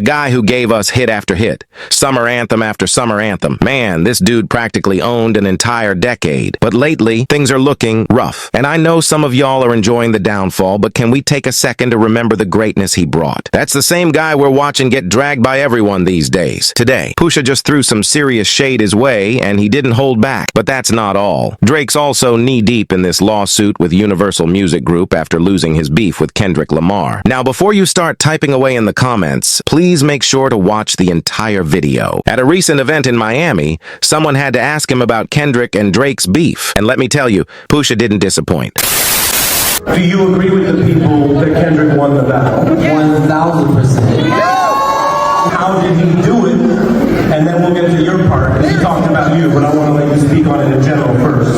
The guy who gave us hit after hit, summer anthem after summer anthem. Man, this dude practically owned an entire decade. But lately, things are looking rough. And I know some of y'all are enjoying the downfall, but can we take a second to remember the greatness he brought? That's the same guy we're watching get dragged by everyone these days. Today, Pusha just threw some serious shade his way, and he didn't hold back. But that's not all. Drake's also knee-deep in this lawsuit with Universal Music Group after losing his beef with Kendrick Lamar. Now, before you start typing away in the comments, please make sure to watch the entire video. At a recent event in Miami, someone had to ask him about Kendrick and Drake's beef. And let me tell you, Pusha didn't disappoint. Do you agree with the people that Kendrick won the battle? 1,000%. How did he do it? And then we'll get to your part. He talked about you, but I want to let you speak on it in general first.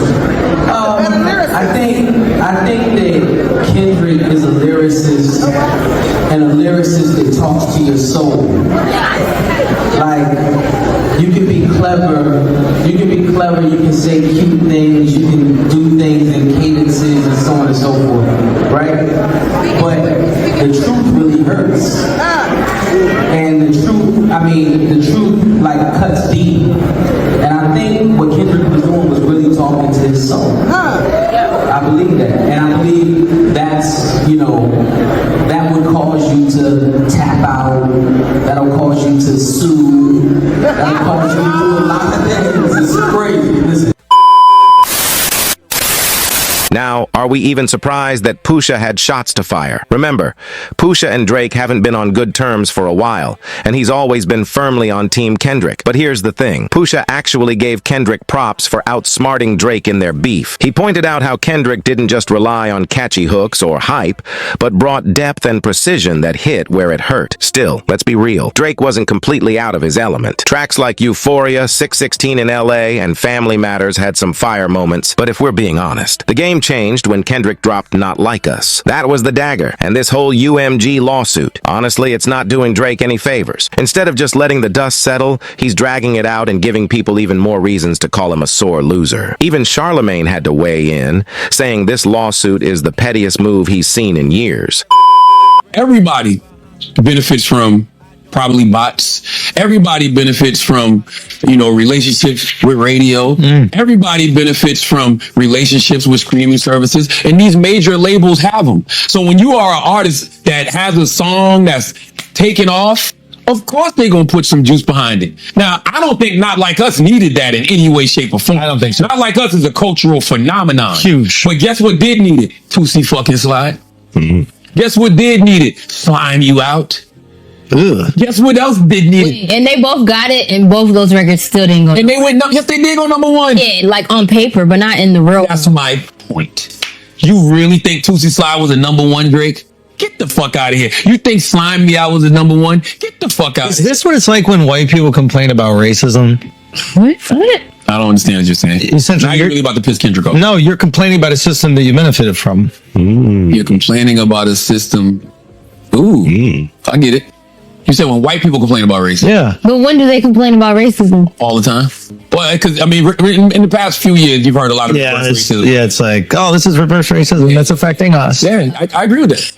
I think that Kendrick is a lyricist, and a lyricist that talks to your soul. Like, you can be clever, you can say cute things, you can do things in cadences and so on and so forth, right? But the truth really hurts. And the truth like cuts deep. And I think what Kendrick was doing was really talking to his soul. I believe that. And I believe that's, that would cause you to tap out, that'll cause you to sue, that'll cause you to do a lot of things. It's crazy. Now, are we even surprised that Pusha had shots to fire? Remember, Pusha and Drake haven't been on good terms for a while, and he's always been firmly on Team Kendrick. But here's the thing. Pusha actually gave Kendrick props for outsmarting Drake in their beef. He pointed out how Kendrick didn't just rely on catchy hooks or hype, but brought depth and precision that hit where it hurt. Still, let's be real. Drake wasn't completely out of his element. Tracks like 𝗩𝗄𝗄𝗄, 616 in LA, and Family Matters had some fire moments, but if we're being honest, the game changed when Kendrick dropped Not Like Us. That was the dagger, and this whole UMG lawsuit. Honestly, it's not doing Drake any favors. Instead of just letting the dust settle, he's dragging it out and giving people even more reasons to call him a sore loser. Even Charlamagne had to weigh in, saying this lawsuit is the pettiest move he's seen in years. Everybody benefits from probably bots. Everybody benefits from, relationships with radio. Everybody benefits from relationships with streaming services. And these major labels have them. So when you are an artist that has a song that's taken off, of course they're going to put some juice behind it. Now, I don't think Not Like Us needed that in any way, shape, or form. I don't think so. Not Like Us is a cultural phenomenon. Huge. But guess what did need it? 𝗡cie Guess what did need it? Slime You Out. Ugh. Guess what else did need it? And they both got it, and both of those records still didn't go. And they went, yes, they did go #1. Yeah, like on paper, but not in the real. That's my point. You really think 𝗡cie was a #1, Drake? Get the fuck out of here. You think Slime Me Out was a #1? Get the fuck out. Is this what it's like when white people complain about racism? What? I don't understand what you're saying. Essentially, now you're really about to piss Kendrick off. No, you're complaining about a system that you benefited from. You're complaining about a system. Ooh, I get it. You said when white people complain about racism. Yeah. But when do they complain about racism? All the time. Well, because, in the past few years, you've heard a lot of racism. Yeah, it's like, oh, this is reverse racism that's affecting us. Yeah, I agree with that.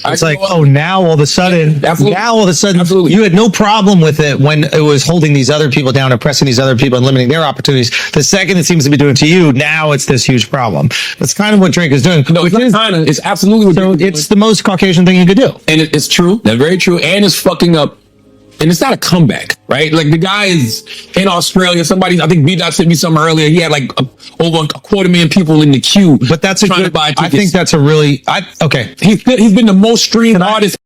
It's like, oh, now all of a sudden, Absolutely. you had no problem with it when it was holding these other people down, oppressing these other people and limiting their opportunities. The second it seems to be doing to you, now it's this huge problem. That's kind of what Drake is doing. No, it's absolutely what so Drake is doing. It's the most Caucasian thing you could do. And it's true. That's very true. And it's fucking up. And it's not a comeback, right? Like the guy is in Australia. I think B-Dot sent me something earlier. He had like over 250,000 people in the queue. But that's a good, I think that's a really, okay. He's been the most streamed artist.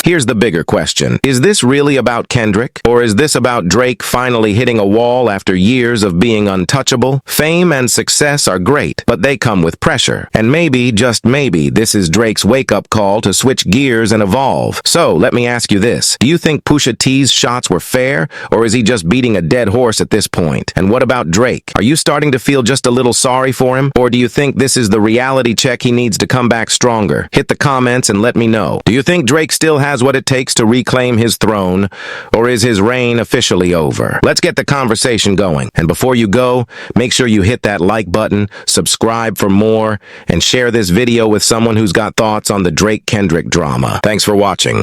Here's the bigger question. Is this really about Kendrick? Or is this about Drake finally hitting a wall after years of being untouchable? Fame and success are great, but they come with pressure. And maybe, just maybe, this is Drake's wake-up call to switch gears and evolve. So, let me ask you this. Do you think Pusha T's shots were fair? Or is he just beating a dead horse at this point? And what about Drake? Are you starting to feel just a little sorry for him? Or do you think this is the reality check he needs to come back stronger? Hit the comments and let me know. Do you think Drake still has what it takes to reclaim his throne, or is his reign officially over? Let's get the conversation going. And before you go, make sure you hit that like button, subscribe for more, and share this video with someone who's got thoughts on the Drake-Kendrick drama. Thanks for watching.